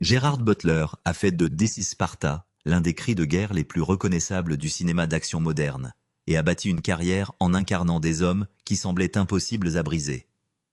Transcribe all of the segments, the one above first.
Gerard Butler a fait de This is Sparta l'un des cris de guerre les plus reconnaissables du cinéma d'action moderne, et a bâti une carrière en incarnant des hommes qui semblaient impossibles à briser.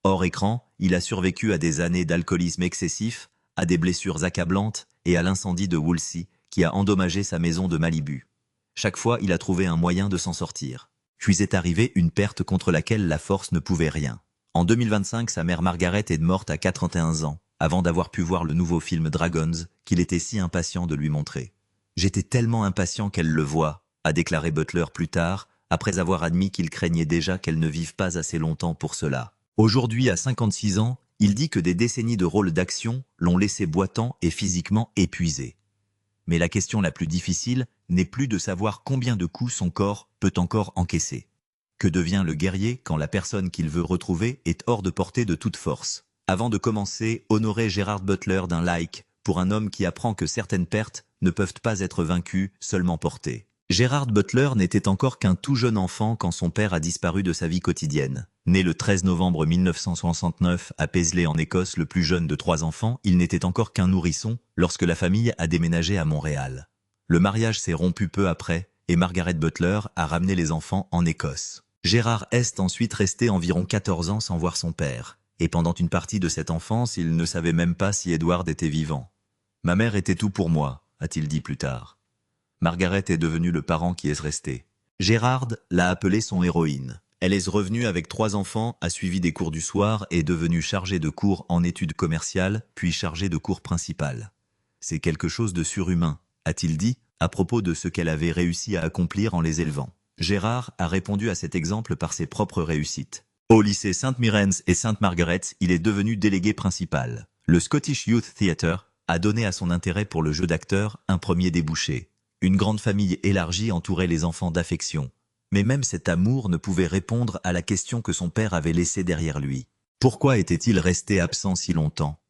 Hors écran, il a survécu à des années d'alcoolisme excessif, à des blessures accablantes et à l'incendie de Woolsey qui a endommagé sa maison de Malibu. Chaque fois, il a trouvé un moyen de s'en sortir. Puis est arrivée une perte contre laquelle la force ne pouvait rien. En 2025, sa mère Margaret est morte à 81 ans, avant d'avoir pu voir le nouveau film Dragons, qu'il était si impatient de lui montrer. « J'étais tellement impatient qu'elle le voie », a déclaré Butler plus tard, après avoir admis qu'il craignait déjà qu'elle ne vive pas assez longtemps pour cela. Aujourd'hui, à 56 ans, il dit que des décennies de rôles d'action l'ont laissé boitant et physiquement épuisé. Mais la question la plus difficile n'est plus de savoir combien de coups son corps peut encore encaisser. Que devient le guerrier quand la personne qu'il veut retrouver est hors de portée de toute force? Avant de commencer, honorez Gerard Butler d'un like pour un homme qui apprend que certaines pertes ne peuvent pas être vaincues, seulement portées. Gerard Butler n'était encore qu'un tout jeune enfant quand son père a disparu de sa vie quotidienne. Né le 13 novembre 1969 à Paisley en Écosse, le plus jeune de 3 enfants, il n'était encore qu'un nourrisson lorsque la famille a déménagé à Montréal. Le mariage s'est rompu peu après et Margaret Butler a ramené les enfants en Écosse. Gerard est ensuite resté environ 14 ans sans voir son père, et pendant une partie de cette enfance, il ne savait même pas si Edward était vivant. « Ma mère était tout pour moi », a-t-il dit plus tard. Margaret est devenue le parent qui est resté. Gerard l'a appelée son héroïne. Elle est revenue avec 3 enfants, a suivi des cours du soir et est devenue chargée de cours en études commerciales, puis chargée de cours principales. C'est quelque chose de surhumain, a-t-il dit, à propos de ce qu'elle avait réussi à accomplir en les élevant. Gerard a répondu à cet exemple par ses propres réussites. Au lycée St. Mirren's et St. Margaret, il est devenu délégué principal. Le Scottish Youth Theatre a donné à son intérêt pour le jeu d'acteur un premier débouché. Une grande famille élargie entourait les enfants d'affection. Mais même cet amour ne pouvait répondre à la question que son père avait laissée derrière lui. Pourquoi était-il resté absent si longtemps?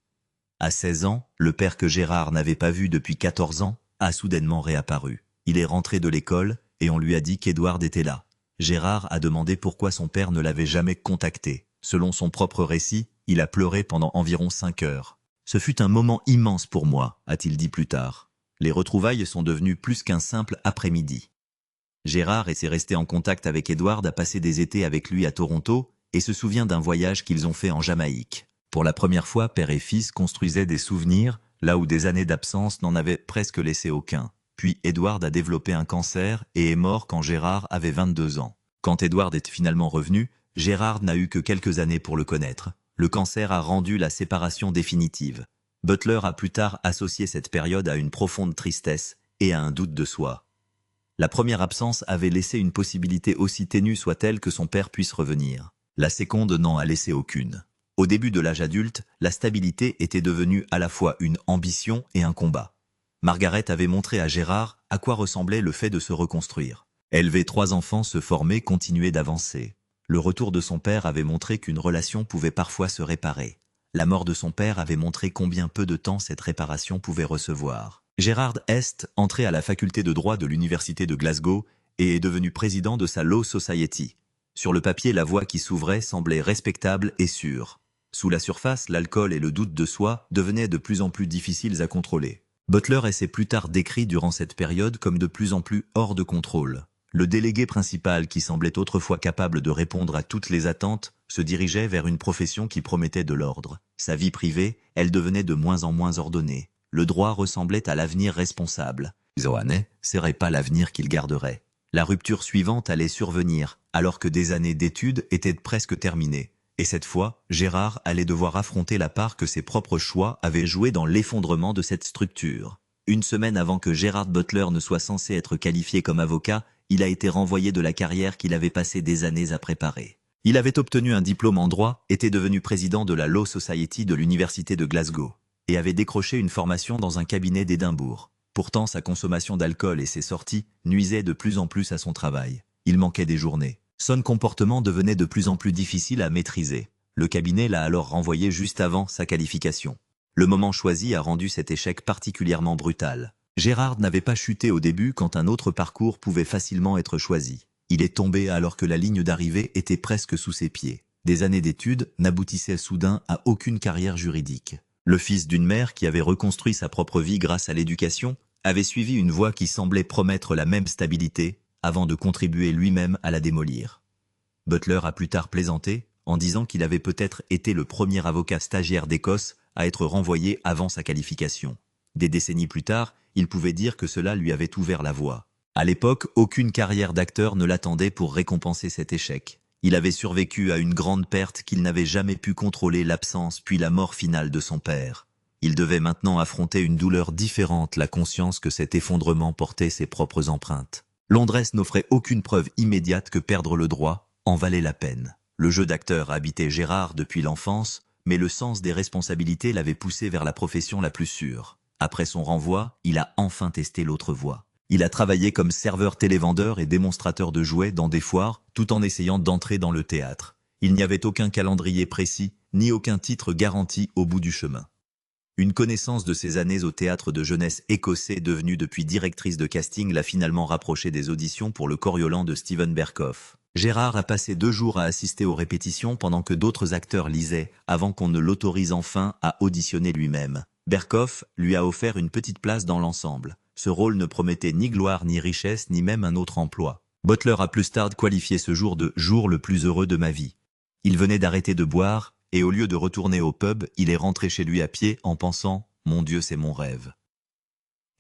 À 16 ans, le père que Gerard n'avait pas vu depuis 14 ans a soudainement réapparu. Il est rentré de l'école et on lui a dit qu'Edward était là. Gérard a demandé pourquoi son père ne l'avait jamais contacté. Selon son propre récit, il a pleuré pendant environ 5 heures. « Ce fut un moment immense pour moi », a-t-il dit plus tard. Les retrouvailles sont devenues plus qu'un simple après-midi. Gérard s'est resté en contact avec Edward, a passé des étés avec lui à Toronto et se souvient d'un voyage qu'ils ont fait en Jamaïque. Pour la première fois, père et fils construisaient des souvenirs, là où des années d'absence n'en avaient presque laissé aucun. Puis Edward a développé un cancer et est mort quand Gérard avait 22 ans. Quand Edward est finalement revenu, Gérard n'a eu que quelques années pour le connaître. Le cancer a rendu la séparation définitive. Butler a plus tard associé cette période à une profonde tristesse et à un doute de soi. La première absence avait laissé une possibilité aussi ténue soit-elle que son père puisse revenir. La seconde n'en a laissé aucune. Au début de l'âge adulte, la stabilité était devenue à la fois une ambition et un combat. Margaret avait montré à Gérard à quoi ressemblait le fait de se reconstruire. Élever 3 enfants, se former, continuer d'avancer. Le retour de son père avait montré qu'une relation pouvait parfois se réparer. La mort de son père avait montré combien peu de temps cette réparation pouvait recevoir. Gerard est entré à la faculté de droit de l'université de Glasgow et est devenu président de sa Law Society. Sur le papier, la voie qui s'ouvrait semblait respectable et sûre. Sous la surface, l'alcool et le doute de soi devenaient de plus en plus difficiles à contrôler. Butler s'est plus tard décrit durant cette période comme de plus en plus hors de contrôle. Le délégué principal, qui semblait autrefois capable de répondre à toutes les attentes, se dirigeait vers une profession qui promettait de l'ordre. Sa vie privée, elle devenait de moins en moins ordonnée. Le droit ressemblait à l'avenir responsable. Zohane serait pas l'avenir qu'il garderait. La rupture suivante allait survenir, alors que des années d'études étaient presque terminées. Et cette fois, Gérard allait devoir affronter la part que ses propres choix avaient joué dans l'effondrement de cette structure. Une semaine avant que Gerard Butler ne soit censé être qualifié comme avocat, il a été renvoyé de la carrière qu'il avait passé des années à préparer. Il avait obtenu un diplôme en droit, était devenu président de la Law Society de l'université de Glasgow, et avait décroché une formation dans un cabinet d'Édimbourg. Pourtant, sa consommation d'alcool et ses sorties nuisaient de plus en plus à son travail. Il manquait des journées. Son comportement devenait de plus en plus difficile à maîtriser. Le cabinet l'a alors renvoyé juste avant sa qualification. Le moment choisi a rendu cet échec particulièrement brutal. Gérard n'avait pas chuté au début quand un autre parcours pouvait facilement être choisi. Il est tombé alors que la ligne d'arrivée était presque sous ses pieds. Des années d'études n'aboutissaient soudain à aucune carrière juridique. Le fils d'une mère qui avait reconstruit sa propre vie grâce à l'éducation, avait suivi une voie qui semblait promettre la même stabilité, avant de contribuer lui-même à la démolir. Butler a plus tard plaisanté, en disant qu'il avait peut-être été le premier avocat stagiaire d'Écosse à être renvoyé avant sa qualification. Des décennies plus tard, il pouvait dire que cela lui avait ouvert la voie. À l'époque, aucune carrière d'acteur ne l'attendait pour récompenser cet échec. Il avait survécu à une grande perte qu'il n'avait jamais pu contrôler, l'absence puis la mort finale de son père. Il devait maintenant affronter une douleur différente, la conscience que cet effondrement portait ses propres empreintes. Londres n'offrait aucune preuve immédiate que perdre le droit en valait la peine. Le jeu d'acteur habitait Gérard depuis l'enfance, mais le sens des responsabilités l'avait poussé vers la profession la plus sûre. Après son renvoi, il a enfin testé l'autre voie. Il a travaillé comme serveur télévendeur et démonstrateur de jouets dans des foires, tout en essayant d'entrer dans le théâtre. Il n'y avait aucun calendrier précis, ni aucun titre garanti au bout du chemin. Une connaissance de ses années au théâtre de jeunesse écossais, devenue depuis directrice de casting, l'a finalement rapproché des auditions pour le Coriolan de Steven Berkoff. Gérard a passé 2 jours à assister aux répétitions pendant que d'autres acteurs lisaient, avant qu'on ne l'autorise enfin à auditionner lui-même. Berkoff lui a offert une petite place dans l'ensemble. Ce rôle ne promettait ni gloire ni richesse, ni même un autre emploi. Butler a plus tard qualifié ce jour de « jour le plus heureux de ma vie ». Il venait d'arrêter de boire, et au lieu de retourner au pub, il est rentré chez lui à pied en pensant « Mon Dieu, c'est mon rêve ».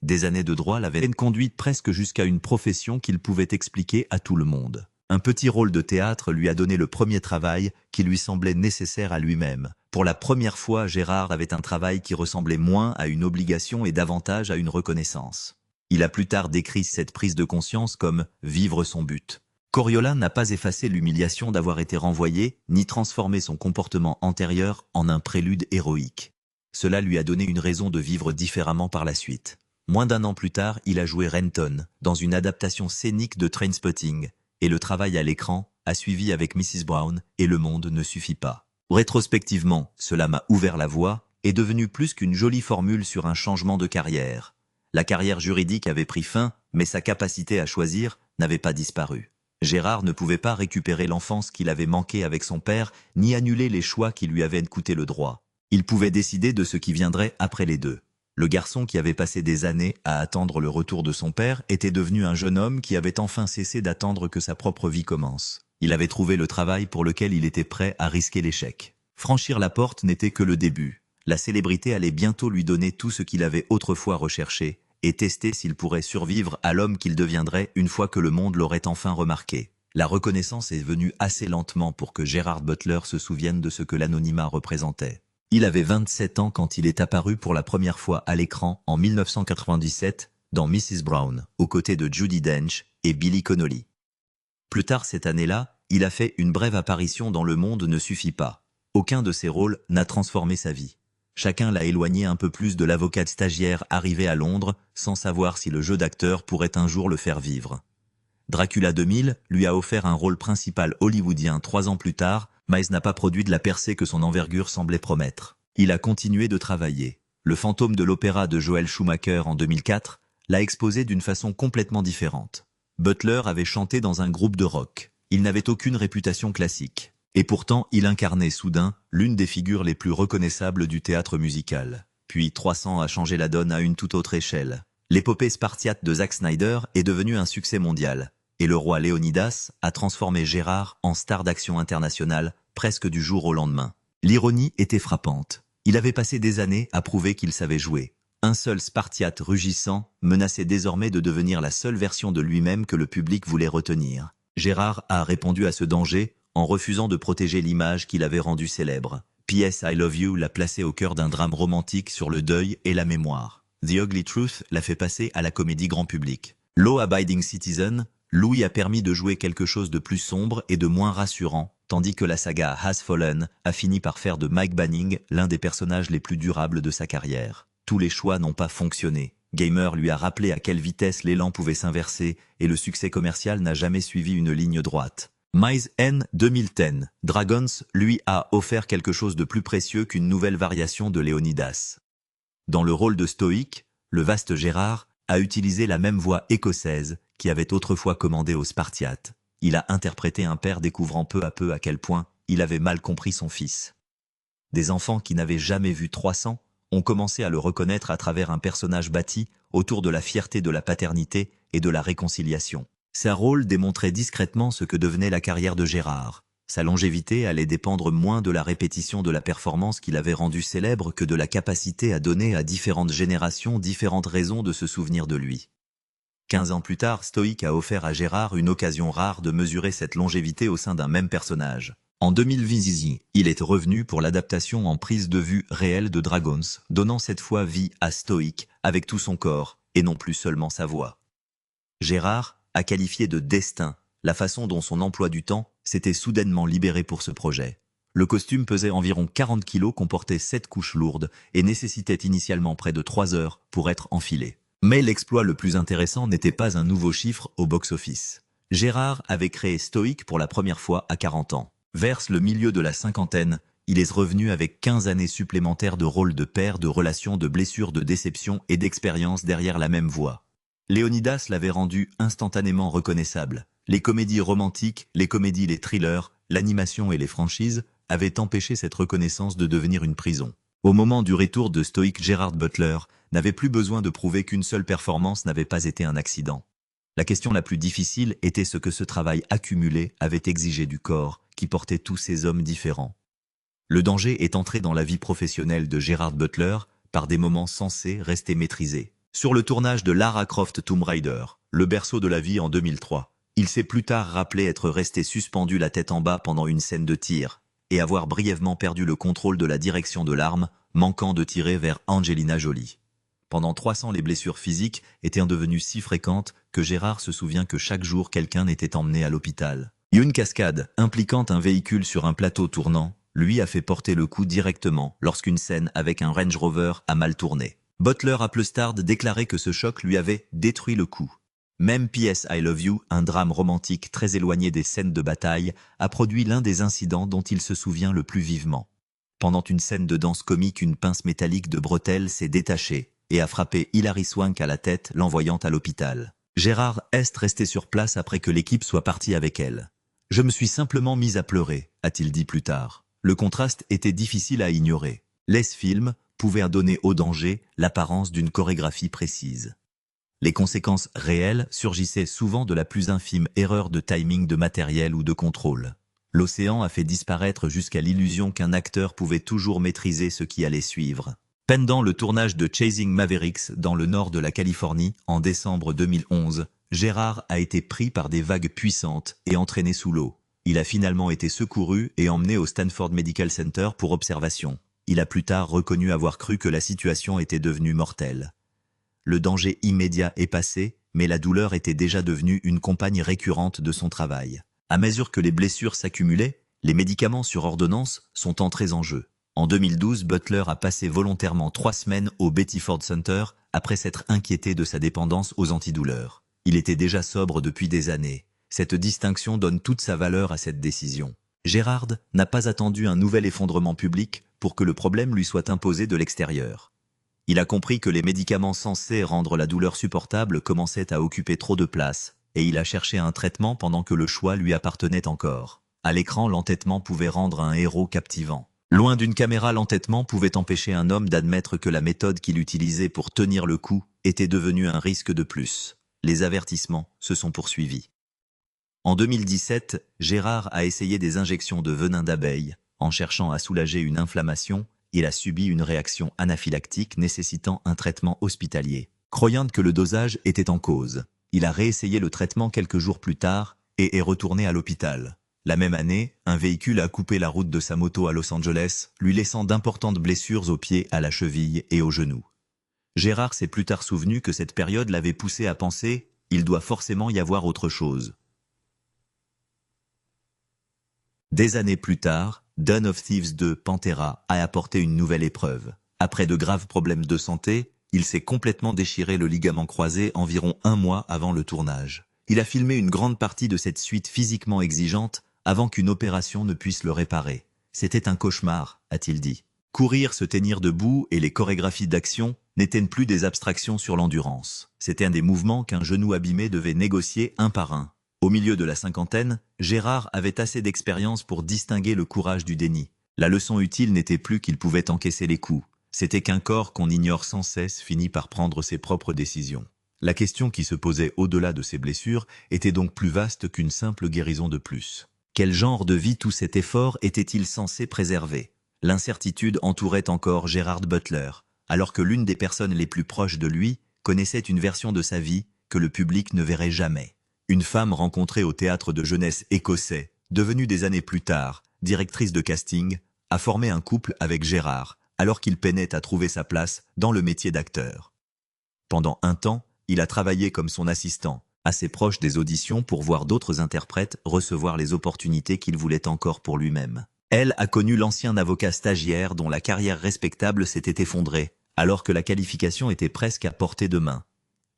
Des années de droit l'avaient conduit presque jusqu'à une profession qu'il pouvait expliquer à tout le monde. Un petit rôle de théâtre lui a donné le premier travail qui lui semblait nécessaire à lui-même. Pour la première fois, Gérard avait un travail qui ressemblait moins à une obligation et davantage à une reconnaissance. Il a plus tard décrit cette prise de conscience comme « vivre son but ». Coriolan n'a pas effacé l'humiliation d'avoir été renvoyé, ni transformé son comportement antérieur en un prélude héroïque. Cela lui a donné une raison de vivre différemment par la suite. Moins d'1 an plus tard, il a joué Renton, dans une adaptation scénique de Trainspotting, et le travail à l'écran a suivi avec Mrs. Brown et Le Monde ne suffit pas. Rétrospectivement, cela m'a ouvert la voie, est devenu plus qu'une jolie formule sur un changement de carrière. La carrière juridique avait pris fin, mais sa capacité à choisir n'avait pas disparu. Gérard ne pouvait pas récupérer l'enfance qu'il avait manquée avec son père, ni annuler les choix qui lui avaient coûté le droit. Il pouvait décider de ce qui viendrait après les deux. Le garçon qui avait passé des années à attendre le retour de son père était devenu un jeune homme qui avait enfin cessé d'attendre que sa propre vie commence. Il avait trouvé le travail pour lequel il était prêt à risquer l'échec. Franchir la porte n'était que le début. La célébrité allait bientôt lui donner tout ce qu'il avait autrefois recherché, et tester s'il pourrait survivre à l'homme qu'il deviendrait une fois que le monde l'aurait enfin remarqué. La reconnaissance est venue assez lentement pour que Gerard Butler se souvienne de ce que l'anonymat représentait. Il avait 27 ans quand il est apparu pour la première fois à l'écran en 1997 dans Mrs. Brown, aux côtés de Judi Dench et Billy Connolly. Plus tard cette année-là, il a fait une brève apparition dans Le Monde ne suffit pas. Aucun de ses rôles n'a transformé sa vie. Chacun l'a éloigné un peu plus de l'avocate stagiaire arrivé à Londres, sans savoir si le jeu d'acteur pourrait un jour le faire vivre. Dracula 2000 lui a offert un rôle principal hollywoodien 3 ans plus tard, mais n'a pas produit de la percée que son envergure semblait promettre. Il a continué de travailler. Le fantôme de l'opéra de Joel Schumacher en 2004 l'a exposé d'une façon complètement différente. Butler avait chanté dans un groupe de rock. Il n'avait aucune réputation classique. Et pourtant, il incarnait soudain l'une des figures les plus reconnaissables du théâtre musical. Puis 300 a changé la donne à une toute autre échelle. L'épopée spartiate de Zack Snyder est devenue un succès mondial. Et le roi Léonidas a transformé Gérard en star d'action internationale presque du jour au lendemain. L'ironie était frappante. Il avait passé des années à prouver qu'il savait jouer. Un seul Spartiate rugissant menaçait désormais de devenir la seule version de lui-même que le public voulait retenir. Gérard a répondu à ce danger en refusant de protéger l'image qu'il avait rendue célèbre. P.S. I Love You l'a placé au cœur d'un drame romantique sur le deuil et la mémoire. The Ugly Truth l'a fait passer à la comédie grand public. Law Abiding Citizen, Louis a permis de jouer quelque chose de plus sombre et de moins rassurant, tandis que la saga Has Fallen a fini par faire de Mike Banning l'un des personnages les plus durables de sa carrière. Tous les choix n'ont pas fonctionné. Gamer lui a rappelé à quelle vitesse l'élan pouvait s'inverser et le succès commercial n'a jamais suivi une ligne droite. Mise N 2010, Dragons lui a offert quelque chose de plus précieux qu'une nouvelle variation de Léonidas. Dans le rôle de stoïque, le vaste Gérard a utilisé la même voix écossaise qui avait autrefois commandé aux Spartiates. Il a interprété un père découvrant peu à peu à quel point il avait mal compris son fils. Des enfants qui n'avaient jamais vu 300 On commençait à le reconnaître à travers un personnage bâti autour de la fierté de la paternité et de la réconciliation. Sa rôle démontrait discrètement ce que devenait la carrière de Gérard. Sa longévité allait dépendre moins de la répétition de la performance qui l'avait rendu célèbre que de la capacité à donner à différentes générations différentes raisons de se souvenir de lui. 15 ans plus tard, Stoic a offert à Gérard une occasion rare de mesurer cette longévité au sein d'un même personnage. En 2000, il est revenu pour l'adaptation en prise de vue réelle de Dragons, donnant cette fois vie à Stoic avec tout son corps, et non plus seulement sa voix. Gérard a qualifié de destin la façon dont son emploi du temps s'était soudainement libéré pour ce projet. Le costume pesait environ 40 kilos, comportait 7 couches lourdes et nécessitait initialement près de 3 heures pour être enfilé. Mais l'exploit le plus intéressant n'était pas un nouveau chiffre au box-office. Gérard avait créé Stoic pour la première fois à 40 ans. Vers le milieu de la cinquantaine, il est revenu avec 15 années supplémentaires de rôle de père, de relations, de blessures, de déceptions et d'expérience derrière la même voix. Léonidas l'avait rendu instantanément reconnaissable. Les comédies romantiques, les comédies, les thrillers, l'animation et les franchises avaient empêché cette reconnaissance de devenir une prison. Au moment du retour de Stoic, Gerard Butler n'avait plus besoin de prouver qu'une seule performance n'avait pas été un accident. La question la plus difficile était ce que ce travail accumulé avait exigé du corps qui portait tous ces hommes différents. Le danger est entré dans la vie professionnelle de Gerard Butler par des moments censés rester maîtrisés. Sur le tournage de Lara Croft Tomb Raider, le berceau de la vie en 2003, il s'est plus tard rappelé être resté suspendu la tête en bas pendant une scène de tir et avoir brièvement perdu le contrôle de la direction de l'arme, manquant de tirer vers Angelina Jolie. Pendant 300, les blessures physiques étaient devenues si fréquentes que Gérard se souvient que chaque jour quelqu'un était emmené à l'hôpital. Une cascade, impliquant un véhicule sur un plateau tournant, lui a fait porter le coup directement lorsqu'une scène avec un Range Rover a mal tourné. Butler a plus tard déclaré que ce choc lui avait détruit le coup. Même P.S. I Love You, un drame romantique très éloigné des scènes de bataille, a produit l'un des incidents dont il se souvient le plus vivement. Pendant une scène de danse comique, une pince métallique de bretelle s'est détachée et a frappé Hilary Swank à la tête, l'envoyant à l'hôpital. Gérard est resté sur place après que l'équipe soit partie avec elle. « Je me suis simplement mis à pleurer », a-t-il dit plus tard. Le contraste était difficile à ignorer. Les films pouvaient donner au danger l'apparence d'une chorégraphie précise. Les conséquences réelles surgissaient souvent de la plus infime erreur de timing, de matériel ou de contrôle. L'océan a fait disparaître jusqu'à l'illusion qu'un acteur pouvait toujours maîtriser ce qui allait suivre. Pendant le tournage de Chasing Mavericks dans le nord de la Californie en décembre 2011, Gérard a été pris par des vagues puissantes et entraîné sous l'eau. Il a finalement été secouru et emmené au Stanford Medical Center pour observation. Il a plus tard reconnu avoir cru que la situation était devenue mortelle. Le danger immédiat est passé, mais la douleur était déjà devenue une compagne récurrente de son travail. À mesure que les blessures s'accumulaient, les médicaments sur ordonnance sont entrés en jeu. En 2012, Butler a passé volontairement 3 semaines au Betty Ford Center après s'être inquiété de sa dépendance aux antidouleurs. Il était déjà sobre depuis des années. Cette distinction donne toute sa valeur à cette décision. Gérard n'a pas attendu un nouvel effondrement public pour que le problème lui soit imposé de l'extérieur. Il a compris que les médicaments censés rendre la douleur supportable commençaient à occuper trop de place, et il a cherché un traitement pendant que le choix lui appartenait encore. À l'écran, l'entêtement pouvait rendre un héros captivant. Loin d'une caméra, l'entêtement pouvait empêcher un homme d'admettre que la méthode qu'il utilisait pour tenir le coup était devenue un risque de plus. Les avertissements se sont poursuivis. En 2017, Gérard a essayé des injections de venin d'abeille. En cherchant à soulager une inflammation, il a subi une réaction anaphylactique nécessitant un traitement hospitalier. Croyant que le dosage était en cause, il a réessayé le traitement quelques jours plus tard et est retourné à l'hôpital. La même année, un véhicule a coupé la route de sa moto à Los Angeles, lui laissant d'importantes blessures aux pieds, à la cheville et aux genoux. Gérard s'est plus tard souvenu que cette période l'avait poussé à penser « il doit forcément y avoir autre chose ». Des années plus tard, Den of Thieves 2 Pantera a apporté une nouvelle épreuve. Après de graves problèmes de santé, il s'est complètement déchiré le ligament croisé environ 1 mois avant le tournage. Il a filmé une grande partie de cette suite physiquement exigeante avant qu'une opération ne puisse le réparer. C'était un cauchemar, a-t-il dit. Courir, se tenir debout et les chorégraphies d'action n'étaient plus des abstractions sur l'endurance. C'était un des mouvements qu'un genou abîmé devait négocier un par un. Au milieu de la cinquantaine, Gérard avait assez d'expérience pour distinguer le courage du déni. La leçon utile n'était plus qu'il pouvait encaisser les coups. C'était qu'un corps qu'on ignore sans cesse finit par prendre ses propres décisions. La question qui se posait au-delà de ces blessures était donc plus vaste qu'une simple guérison de plus. Quel genre de vie tout cet effort était-il censé préserver? L'incertitude entourait encore Gerard Butler, alors que l'une des personnes les plus proches de lui connaissait une version de sa vie que le public ne verrait jamais. Une femme rencontrée au théâtre de jeunesse écossais, devenue des années plus tard directrice de casting, a formé un couple avec Gérard, alors qu'il peinait à trouver sa place dans le métier d'acteur. Pendant un temps, il a travaillé comme son assistant, assez proche des auditions pour voir d'autres interprètes recevoir les opportunités qu'il voulait encore pour lui-même. Elle a connu l'ancien avocat stagiaire dont la carrière respectable s'était effondrée, alors que la qualification était presque à portée de main.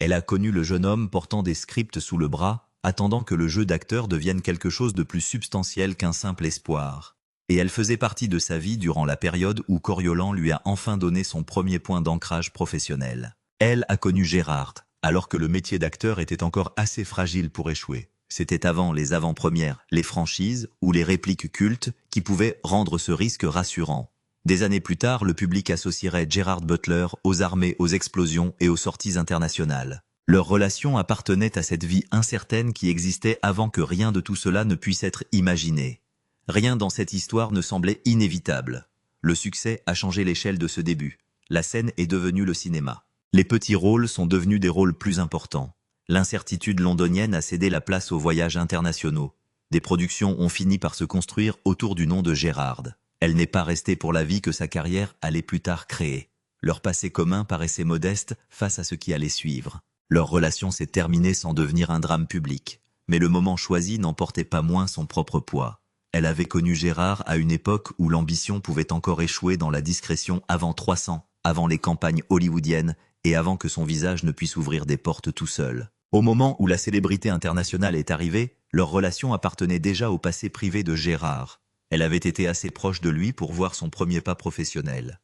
Elle a connu le jeune homme portant des scripts sous le bras, attendant que le jeu d'acteur devienne quelque chose de plus substantiel qu'un simple espoir. Et elle faisait partie de sa vie durant la période où Coriolan lui a enfin donné son premier point d'ancrage professionnel. Elle a connu Gérard, alors que le métier d'acteur était encore assez fragile pour échouer. C'était avant les avant-premières, les franchises ou les répliques cultes qui pouvaient rendre ce risque rassurant. Des années plus tard, le public associerait Gerard Butler aux armées, aux explosions et aux sorties internationales. Leur relation appartenait à cette vie incertaine qui existait avant que rien de tout cela ne puisse être imaginé. Rien dans cette histoire ne semblait inévitable. Le succès a changé l'échelle de ce début. La scène est devenue le cinéma. Les petits rôles sont devenus des rôles plus importants. L'incertitude londonienne a cédé la place aux voyages internationaux. Des productions ont fini par se construire autour du nom de Gérard. Elle n'est pas restée pour la vie que sa carrière allait plus tard créer. Leur passé commun paraissait modeste face à ce qui allait suivre. Leur relation s'est terminée sans devenir un drame public. Mais le moment choisi n'emportait pas moins son propre poids. Elle avait connu Gérard à une époque où l'ambition pouvait encore échouer dans la discrétion avant 300, avant les campagnes hollywoodiennes et avant que son visage ne puisse ouvrir des portes tout seul. Au moment où la célébrité internationale est arrivée, leur relation appartenait déjà au passé privé de Gérard. Elle avait été assez proche de lui pour voir son premier pas professionnel.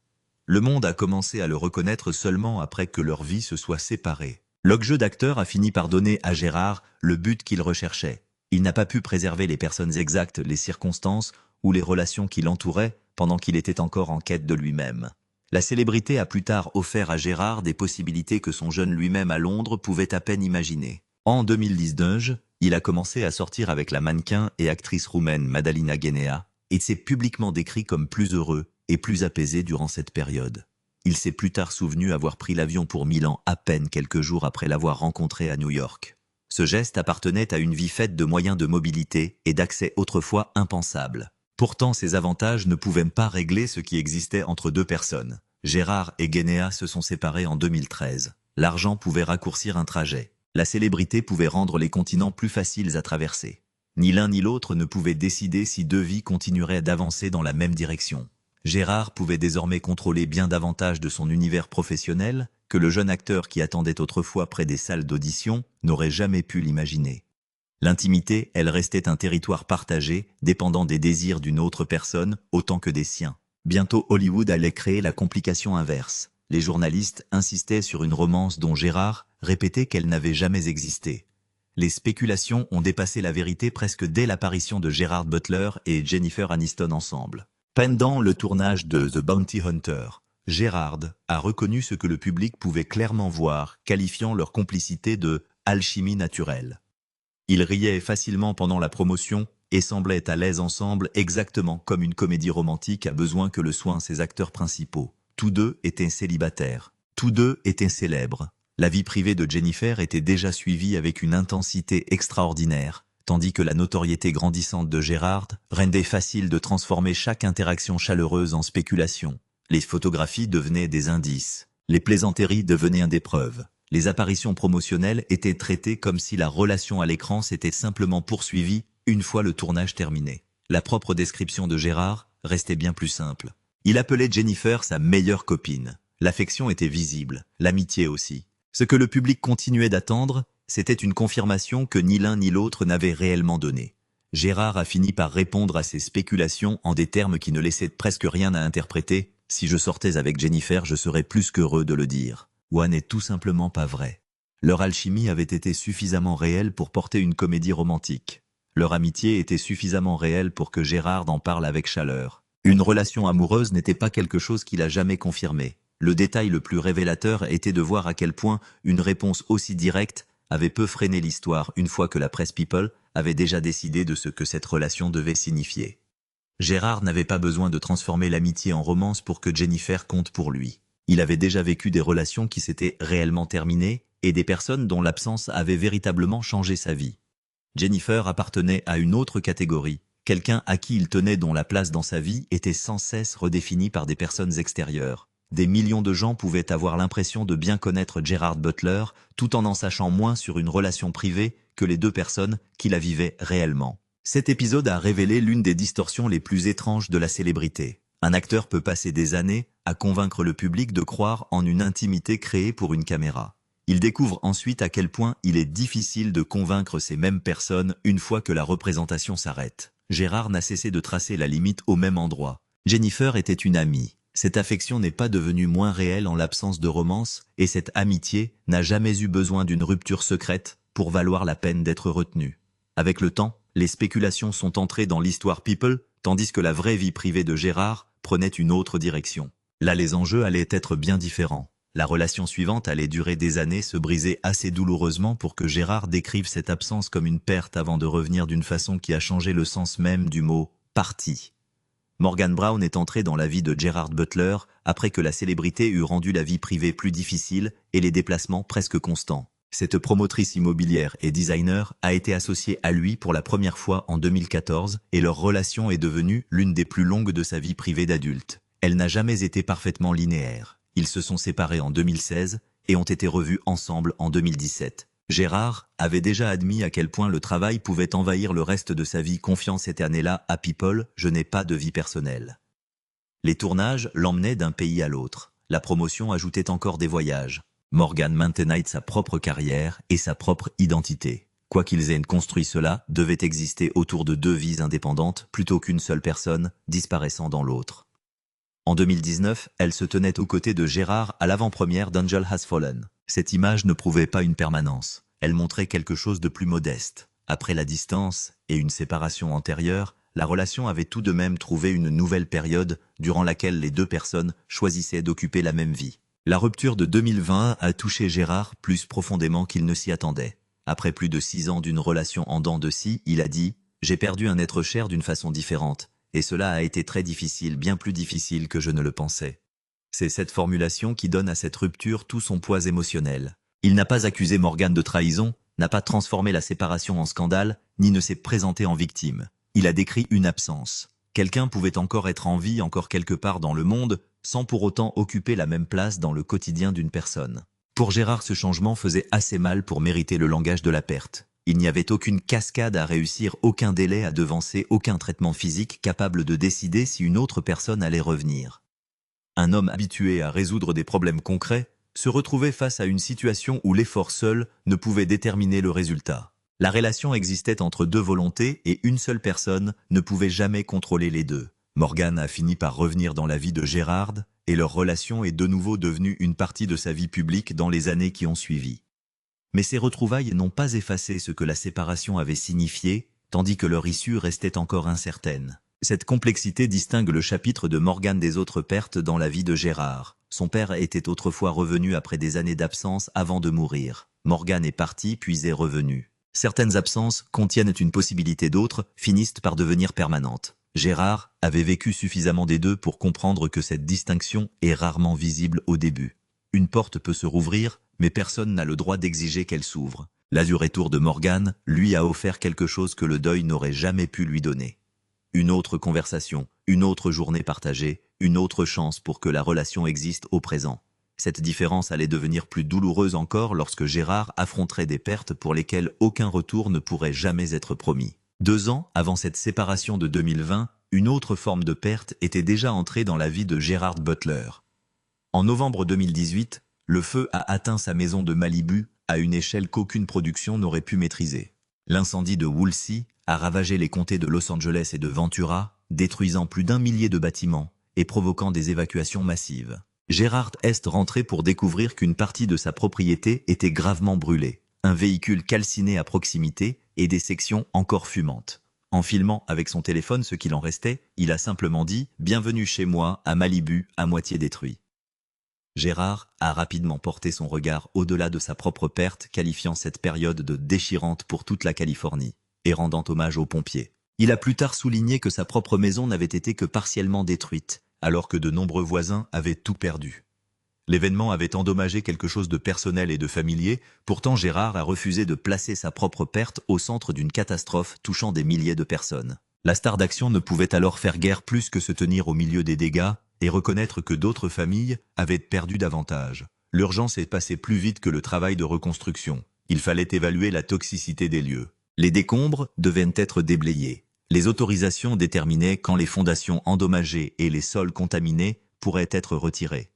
Le monde a commencé à le reconnaître seulement après que leur vie se soit séparée. Le jeu d'acteur a fini par donner à Gérard le but qu'il recherchait. Il n'a pas pu préserver les personnes exactes, les circonstances ou les relations qui l'entouraient pendant qu'il était encore en quête de lui-même. La célébrité a plus tard offert à Gérard des possibilités que son jeune lui-même à Londres pouvait à peine imaginer. En 2019, il a commencé à sortir avec la mannequin et actrice roumaine Madalina Ghenea et s'est publiquement décrit comme plus heureux et plus apaisé durant cette période. Il s'est plus tard souvenu avoir pris l'avion pour Milan à peine quelques jours après l'avoir rencontré à New York. Ce geste appartenait à une vie faite de moyens de mobilité et d'accès autrefois impensables. Pourtant, ces avantages ne pouvaient pas régler ce qui existait entre deux personnes. Gérard et Ghenea se sont séparés en 2013. L'argent pouvait raccourcir un trajet. La célébrité pouvait rendre les continents plus faciles à traverser. Ni l'un ni l'autre ne pouvait décider si deux vies continueraient d'avancer dans la même direction. Gérard pouvait désormais contrôler bien davantage de son univers professionnel que le jeune acteur qui attendait autrefois près des salles d'audition n'aurait jamais pu l'imaginer. L'intimité, elle restait un territoire partagé, dépendant des désirs d'une autre personne autant que des siens. Bientôt Hollywood allait créer la complication inverse. Les journalistes insistaient sur une romance dont Gérard répétait qu'elle n'avait jamais existé. Les spéculations ont dépassé la vérité presque dès l'apparition de Gerard Butler et Jennifer Aniston ensemble. Pendant le tournage de The Bounty Hunter, Gérard a reconnu ce que le public pouvait clairement voir, qualifiant leur complicité de « alchimie naturelle ». Ils riaient facilement pendant la promotion et semblaient à l'aise ensemble exactement comme une comédie romantique a besoin que le soin ses acteurs principaux. Tous deux étaient célibataires. Tous deux étaient célèbres. La vie privée de Jennifer était déjà suivie avec une intensité extraordinaire, tandis que la notoriété grandissante de Gérard rendait facile de transformer chaque interaction chaleureuse en spéculation. Les photographies devenaient des indices. Les plaisanteries devenaient des preuves. Les apparitions promotionnelles étaient traitées comme si la relation à l'écran s'était simplement poursuivie une fois le tournage terminé. La propre description de Gérard restait bien plus simple. Il appelait Jennifer sa meilleure copine. L'affection était visible, l'amitié aussi. Ce que le public continuait d'attendre, c'était une confirmation que ni l'un ni l'autre n'avait réellement donnée. Gérard a fini par répondre à ces spéculations en des termes qui ne laissaient presque rien à interpréter. « Si je sortais avec Jennifer, je serais plus qu'heureux de le dire. » Ou n'est tout simplement pas vrai. Leur alchimie avait été suffisamment réelle pour porter une comédie romantique. Leur amitié était suffisamment réelle pour que Gérard en parle avec chaleur. Une relation amoureuse n'était pas quelque chose qu'il a jamais confirmé. Le détail le plus révélateur était de voir à quel point une réponse aussi directe avait peu freiné l'histoire une fois que la presse People avait déjà décidé de ce que cette relation devait signifier. Gérard n'avait pas besoin de transformer l'amitié en romance pour que Jennifer compte pour lui. Il avait déjà vécu des relations qui s'étaient réellement terminées et des personnes dont l'absence avait véritablement changé sa vie. Jennifer appartenait à une autre catégorie, quelqu'un à qui il tenait dont la place dans sa vie était sans cesse redéfinie par des personnes extérieures. Des millions de gens pouvaient avoir l'impression de bien connaître Gerard Butler, tout en sachant moins sur une relation privée que les deux personnes qui la vivaient réellement. Cet épisode a révélé l'une des distorsions les plus étranges de la célébrité. Un acteur peut passer des années à convaincre le public de croire en une intimité créée pour une caméra. Il découvre ensuite à quel point il est difficile de convaincre ces mêmes personnes une fois que la représentation s'arrête. Gérard n'a cessé de tracer la limite au même endroit. Jennifer était une amie. Cette affection n'est pas devenue moins réelle en l'absence de romance, et cette amitié n'a jamais eu besoin d'une rupture secrète pour valoir la peine d'être retenue. Avec le temps, les spéculations sont entrées dans l'histoire People, tandis que la vraie vie privée de Gérard prenait une autre direction. Là, les enjeux allaient être bien différents. La relation suivante allait durer des années, se briser assez douloureusement pour que Gérard décrive cette absence comme une perte avant de revenir d'une façon qui a changé le sens même du mot « parti ». Morgan Brown est entré dans la vie de Gerard Butler après que la célébrité eut rendu la vie privée plus difficile et les déplacements presque constants. Cette promotrice immobilière et designer a été associée à lui pour la première fois en 2014 et leur relation est devenue l'une des plus longues de sa vie privée d'adulte. Elle n'a jamais été parfaitement linéaire. Ils se sont séparés en 2016 et ont été revus ensemble en 2017. Gérard avait déjà admis à quel point le travail pouvait envahir le reste de sa vie, confiant cette année-là à People, je n'ai pas de vie personnelle. Les tournages l'emmenaient d'un pays à l'autre. La promotion ajoutait encore des voyages. Morgan maintenait sa propre carrière et sa propre identité. Quoi qu'ils aient construit, cela devait exister autour de deux vies indépendantes plutôt qu'une seule personne disparaissant dans l'autre. En 2019, elle se tenait aux côtés de Gérard à l'avant-première d'Angel Has Fallen. Cette image ne prouvait pas une permanence. Elle montrait quelque chose de plus modeste. Après la distance et une séparation antérieure, la relation avait tout de même trouvé une nouvelle période durant laquelle les deux personnes choisissaient d'occuper la même vie. La rupture de 2020 a touché Gérard plus profondément qu'il ne s'y attendait. Après plus de 6 ans d'une relation en dents de scie, il a dit « J'ai perdu un être cher d'une façon différente. Et cela a été très difficile, bien plus difficile que je ne le pensais. » C'est cette formulation qui donne à cette rupture tout son poids émotionnel. Il n'a pas accusé Morgan de trahison, n'a pas transformé la séparation en scandale, ni ne s'est présenté en victime. Il a décrit une absence. Quelqu'un pouvait encore être en vie, encore quelque part dans le monde, sans pour autant occuper la même place dans le quotidien d'une personne. Pour Gérard, ce changement faisait assez mal pour mériter le langage de la perte. Il n'y avait aucune cascade à réussir, aucun délai à devancer, aucun traitement physique capable de décider si une autre personne allait revenir. Un homme habitué à résoudre des problèmes concrets se retrouvait face à une situation où l'effort seul ne pouvait déterminer le résultat. La relation existait entre deux volontés et une seule personne ne pouvait jamais contrôler les deux. Morgan a fini par revenir dans la vie de Gérard et leur relation est de nouveau devenue une partie de sa vie publique dans les années qui ont suivi. Mais ces retrouvailles n'ont pas effacé ce que la séparation avait signifié, tandis que leur issue restait encore incertaine. Cette complexité distingue le chapitre de Morgan des autres pertes dans la vie de Gérard. Son père était autrefois revenu après des années d'absence avant de mourir. Morgan est parti puis est revenu. Certaines absences contiennent une possibilité, d'autres finissent par devenir permanentes. Gérard avait vécu suffisamment des deux pour comprendre que cette distinction est rarement visible au début. Une porte peut se rouvrir, mais personne n'a le droit d'exiger qu'elle s'ouvre. L'azur et tour de Morgan lui a offert quelque chose que le deuil n'aurait jamais pu lui donner. Une autre conversation, une autre journée partagée, une autre chance pour que la relation existe au présent. Cette différence allait devenir plus douloureuse encore lorsque Gérard affronterait des pertes pour lesquelles aucun retour ne pourrait jamais être promis. 2 ans avant cette séparation de 2020, une autre forme de perte était déjà entrée dans la vie de Gerard Butler. En novembre 2018, le feu a atteint sa maison de Malibu à une échelle qu'aucune production n'aurait pu maîtriser. L'incendie de Woolsey a ravagé les comtés de Los Angeles et de Ventura, détruisant plus d'1 millier de bâtiments et provoquant des évacuations massives. Gérard est rentré pour découvrir qu'une partie de sa propriété était gravement brûlée, un véhicule calciné à proximité et des sections encore fumantes. En filmant avec son téléphone ce qu'il en restait, il a simplement dit « Bienvenue chez moi, à Malibu, à moitié détruit ». Gérard a rapidement porté son regard au-delà de sa propre perte, qualifiant cette période de déchirante pour toute la Californie, et rendant hommage aux pompiers. Il a plus tard souligné que sa propre maison n'avait été que partiellement détruite, alors que de nombreux voisins avaient tout perdu. L'événement avait endommagé quelque chose de personnel et de familier, pourtant Gérard a refusé de placer sa propre perte au centre d'une catastrophe touchant des milliers de personnes. La star d'action ne pouvait alors faire guère plus que se tenir au milieu des dégâts et reconnaître que d'autres familles avaient perdu davantage. L'urgence est passée plus vite que le travail de reconstruction. Il fallait évaluer la toxicité des lieux. Les décombres devaient être déblayés. Les autorisations déterminaient quand les fondations endommagées et les sols contaminés pourraient être retirés.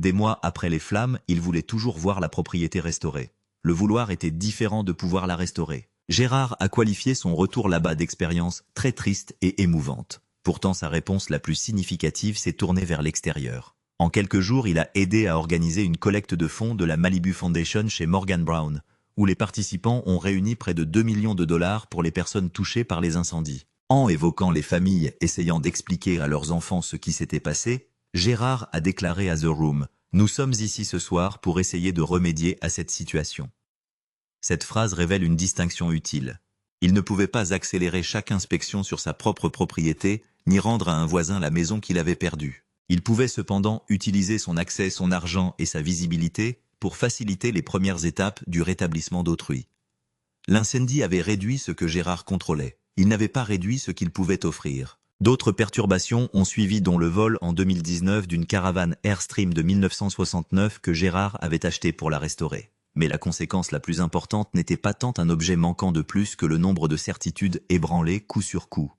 Des mois après les flammes, il voulait toujours voir la propriété restaurée. Le vouloir était différent de pouvoir la restaurer. Gérard a qualifié son retour là-bas d'expérience très triste et émouvante. Pourtant, sa réponse la plus significative s'est tournée vers l'extérieur. En quelques jours, il a aidé à organiser une collecte de fonds de la Malibu Foundation chez Morgan Brown, où les participants ont réuni près de 2 millions de dollars pour les personnes touchées par les incendies. En évoquant les familles essayant d'expliquer à leurs enfants ce qui s'était passé, Gérard a déclaré à The Room « Nous sommes ici ce soir pour essayer de remédier à cette situation ». Cette phrase révèle une distinction utile. Il ne pouvait pas accélérer chaque inspection sur sa propre propriété, ni rendre à un voisin la maison qu'il avait perdue. Il pouvait cependant utiliser son accès, son argent et sa visibilité pour faciliter les premières étapes du rétablissement d'autrui. L'incendie avait réduit ce que Gérard contrôlait. Il n'avait pas réduit ce qu'il pouvait offrir. D'autres perturbations ont suivi, dont le vol en 2019 d'une caravane Airstream de 1969 que Gérard avait acheté pour la restaurer. Mais la conséquence la plus importante n'était pas tant un objet manquant de plus que le nombre de certitudes ébranlées coup sur coup.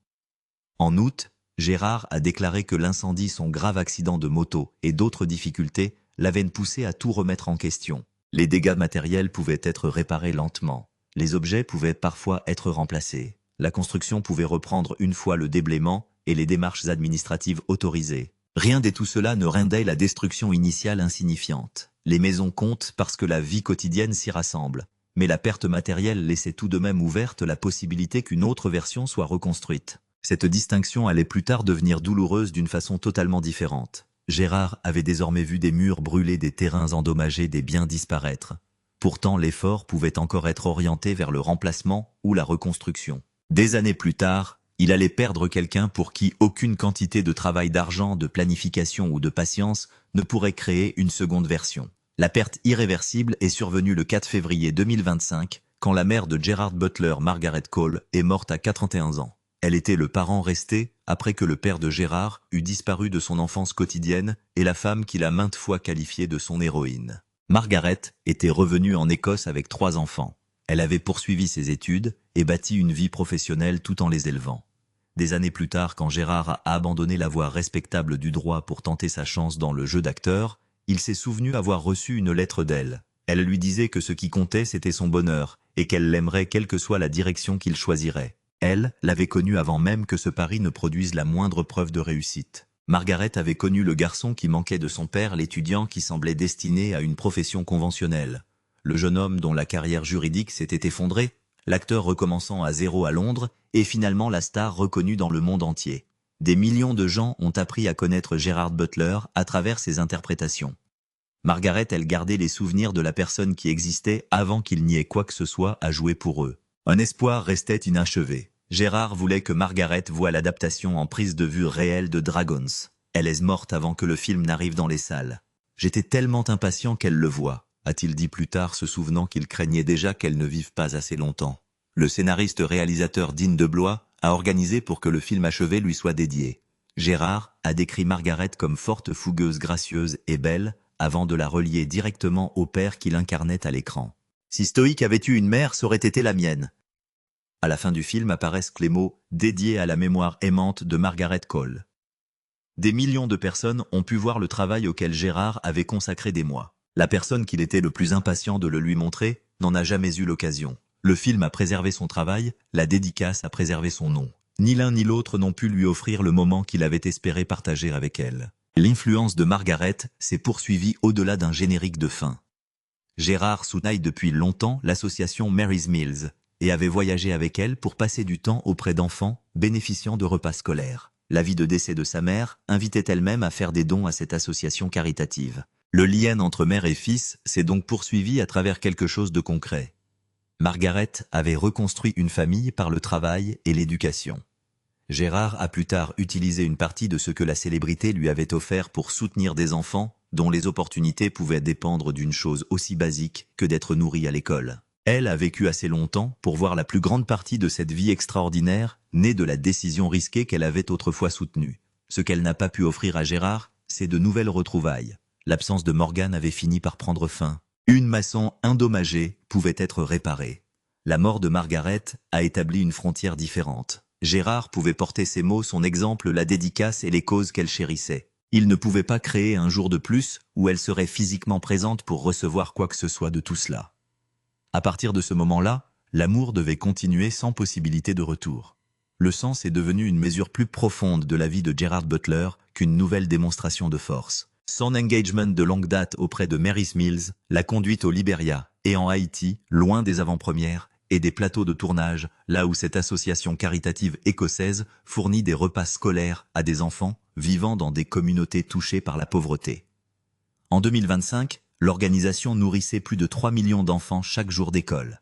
En août, Gérard a déclaré que l'incendie, son grave accident de moto et d'autres difficultés l'avaient poussé à tout remettre en question. Les dégâts matériels pouvaient être réparés lentement. Les objets pouvaient parfois être remplacés. La construction pouvait reprendre une fois le déblaiement et les démarches administratives autorisées. Rien de tout cela ne rendait la destruction initiale insignifiante. Les maisons comptent parce que la vie quotidienne s'y rassemble. Mais la perte matérielle laissait tout de même ouverte la possibilité qu'une autre version soit reconstruite. Cette distinction allait plus tard devenir douloureuse d'une façon totalement différente. Gérard avait désormais vu des murs brûler, des terrains endommagés, des biens disparaître. Pourtant, l'effort pouvait encore être orienté vers le remplacement ou la reconstruction. Des années plus tard, il allait perdre quelqu'un pour qui aucune quantité de travail, d'argent, de planification ou de patience ne pourrait créer une seconde version. La perte irréversible est survenue le 4 février 2025, quand la mère de Gerard Butler, Margaret Cole, est morte à 41 ans. Elle était le parent resté après que le père de Gérard eut disparu de son enfance quotidienne et la femme qu'il a maintes fois qualifiée de son héroïne. Margaret était revenue en Écosse avec 3 enfants. Elle avait poursuivi ses études et bâti une vie professionnelle tout en les élevant. Des années plus tard, quand Gérard a abandonné la voie respectable du droit pour tenter sa chance dans le jeu d'acteur, il s'est souvenu avoir reçu une lettre d'elle. Elle lui disait que ce qui comptait, c'était son bonheur, et qu'elle l'aimerait quelle que soit la direction qu'il choisirait. Elle l'avait connu avant même que ce pari ne produise la moindre preuve de réussite. Margaret avait connu le garçon qui manquait de son père, l'étudiant qui semblait destiné à une profession conventionnelle. Le jeune homme dont la carrière juridique s'était effondrée, l'acteur recommençant à zéro à Londres, et finalement la star reconnue dans le monde entier. Des millions de gens ont appris à connaître Gerard Butler à travers ses interprétations. Margaret, elle gardait les souvenirs de la personne qui existait avant qu'il n'y ait quoi que ce soit à jouer pour eux. Un espoir restait inachevé. Gérard voulait que Margaret voie l'adaptation en prise de vue réelle de Dragons. Elle est morte avant que le film n'arrive dans les salles. J'étais tellement impatient qu'elle le voie, a-t-il dit plus tard, se souvenant qu'il craignait déjà qu'elle ne vive pas assez longtemps. Le scénariste-réalisateur Dean DeBlois a organisé pour que le film achevé lui soit dédié. Gérard a décrit Margaret comme forte, fougueuse, gracieuse et belle, avant de la relier directement au père qu'il incarnait à l'écran. Si Stoïque avait eu une mère, ça aurait été la mienne. À la fin du film apparaissent les mots dédiés à la mémoire aimante de Margaret Cole. Des millions de personnes ont pu voir le travail auquel Gérard avait consacré des mois. La personne qu'il était le plus impatient de le lui montrer n'en a jamais eu l'occasion. Le film a préservé son travail, la dédicace a préservé son nom. Ni l'un ni l'autre n'ont pu lui offrir le moment qu'il avait espéré partager avec elle. L'influence de Margaret s'est poursuivie au-delà d'un générique de fin. Gérard soutenait depuis longtemps l'association Mary's Mills, et avait voyagé avec elle pour passer du temps auprès d'enfants bénéficiant de repas scolaires. La vie de décès de sa mère invitait elle-même à faire des dons à cette association caritative. Le lien entre mère et fils s'est donc poursuivi à travers quelque chose de concret. Margaret avait reconstruit une famille par le travail et l'éducation. Gérard a plus tard utilisé une partie de ce que la célébrité lui avait offert pour soutenir des enfants dont les opportunités pouvaient dépendre d'une chose aussi basique que d'être nourris à l'école. Elle a vécu assez longtemps pour voir la plus grande partie de cette vie extraordinaire née de la décision risquée qu'elle avait autrefois soutenue. Ce qu'elle n'a pas pu offrir à Gérard, c'est de nouvelles retrouvailles. L'absence de Morgan avait fini par prendre fin. Une maçon endommagée pouvait être réparée. La mort de Margaret a établi une frontière différente. Gérard pouvait porter ses mots, son exemple, la dédicace et les causes qu'elle chérissait. Il ne pouvait pas créer un jour de plus où elle serait physiquement présente pour recevoir quoi que ce soit de tout cela. À partir de ce moment-là, l'amour devait continuer sans possibilité de retour. Le sens est devenu une mesure plus profonde de la vie de Gerard Butler qu'une nouvelle démonstration de force. Son engagement de longue date auprès de Mary's Mills, la conduite au Libéria et en Haïti, loin des avant-premières et des plateaux de tournage, là où cette association caritative écossaise fournit des repas scolaires à des enfants vivant dans des communautés touchées par la pauvreté. En 2025, l'organisation nourrissait plus de 3 millions d'enfants chaque jour d'école.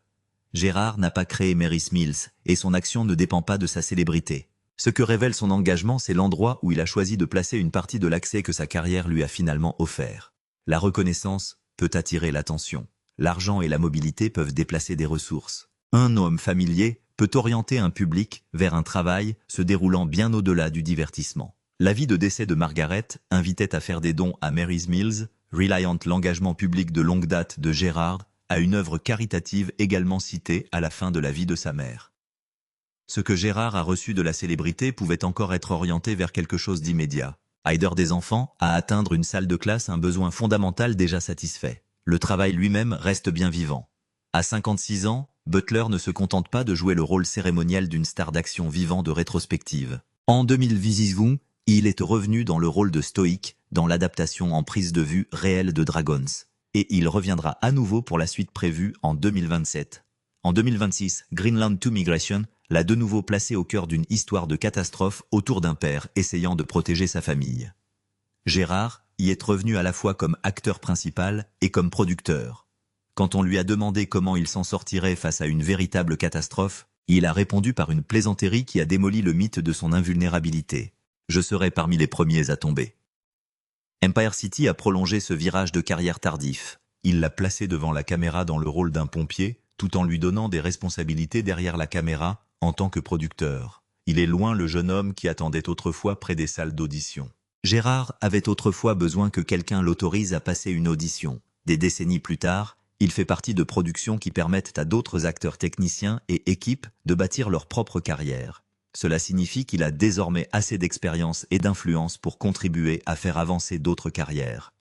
Gérard n'a pas créé Mary's Mills et son action ne dépend pas de sa célébrité. Ce que révèle son engagement, c'est l'endroit où il a choisi de placer une partie de l'accès que sa carrière lui a finalement offert. La reconnaissance peut attirer l'attention. L'argent et la mobilité peuvent déplacer des ressources. Un homme familier peut orienter un public vers un travail se déroulant bien au-delà du divertissement. L'avis de décès de Margaret invitait à faire des dons à Mary's Mills, reliant l'engagement public de longue date de Gérard à une œuvre caritative également citée à la fin de la vie de sa mère. Ce que Gérard a reçu de la célébrité pouvait encore être orienté vers quelque chose d'immédiat. Aider des enfants à atteindre une salle de classe, un besoin fondamental déjà satisfait. Le travail lui-même reste bien vivant. À 56 ans, Butler ne se contente pas de jouer le rôle cérémoniel d'une star d'action vivant de rétrospective. En 2012, il est revenu dans le rôle de Stoic dans l'adaptation en prise de vue réelle de Dragons. Et il reviendra à nouveau pour la suite prévue en 2027. En 2026, Greenland to Migration l'a de nouveau placé au cœur d'une histoire de catastrophe autour d'un père essayant de protéger sa famille. Gérard y est revenu à la fois comme acteur principal et comme producteur. Quand on lui a demandé comment il s'en sortirait face à une véritable catastrophe, il a répondu par une plaisanterie qui a démoli le mythe de son invulnérabilité. « Je serai parmi les premiers à tomber ». Empire City a prolongé ce virage de carrière tardif. Il l'a placé devant la caméra dans le rôle d'un pompier, tout en lui donnant des responsabilités derrière la caméra en tant que producteur. Il est loin le jeune homme qui attendait autrefois près des salles d'audition. Gérard avait autrefois besoin que quelqu'un l'autorise à passer une audition. Des décennies plus tard, il fait partie de productions qui permettent à d'autres acteurs techniciens et équipes de bâtir leur propre carrière. Cela signifie qu'il a désormais assez d'expérience et d'influence pour contribuer à faire avancer d'autres carrières.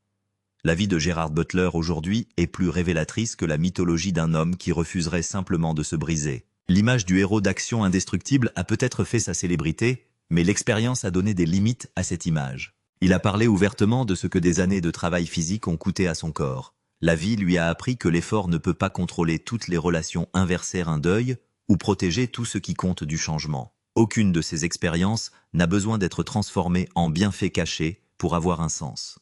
La vie de Gerard Butler aujourd'hui est plus révélatrice que la mythologie d'un homme qui refuserait simplement de se briser. L'image du héros d'action indestructible a peut-être fait sa célébrité, mais l'expérience a donné des limites à cette image. Il a parlé ouvertement de ce que des années de travail physique ont coûté à son corps. La vie lui a appris que l'effort ne peut pas contrôler toutes les relations, inverser un deuil ou protéger tout ce qui compte du changement. Aucune de ces expériences n'a besoin d'être transformée en bienfaits cachés pour avoir un sens.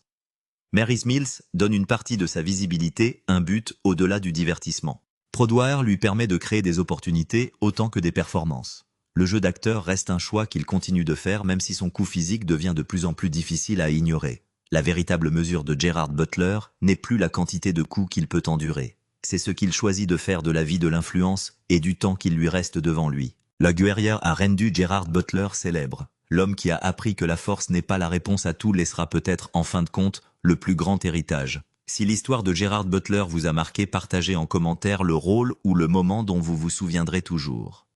Mary's Mills donne une partie de sa visibilité, un but au-delà du divertissement. Prodwire lui permet de créer des opportunités autant que des performances. Le jeu d'acteur reste un choix qu'il continue de faire même si son coût physique devient de plus en plus difficile à ignorer. La véritable mesure de Gerard Butler n'est plus la quantité de coups qu'il peut endurer. C'est ce qu'il choisit de faire de la vie de l'influence et du temps qu'il lui reste devant lui. La guerrière a rendu Gerard Butler célèbre. L'homme qui a appris que la force n'est pas la réponse à tout laissera peut-être, en fin de compte, le plus grand héritage. Si l'histoire de Gerard Butler vous a marqué, partagez en commentaire le rôle ou le moment dont vous vous souviendrez toujours.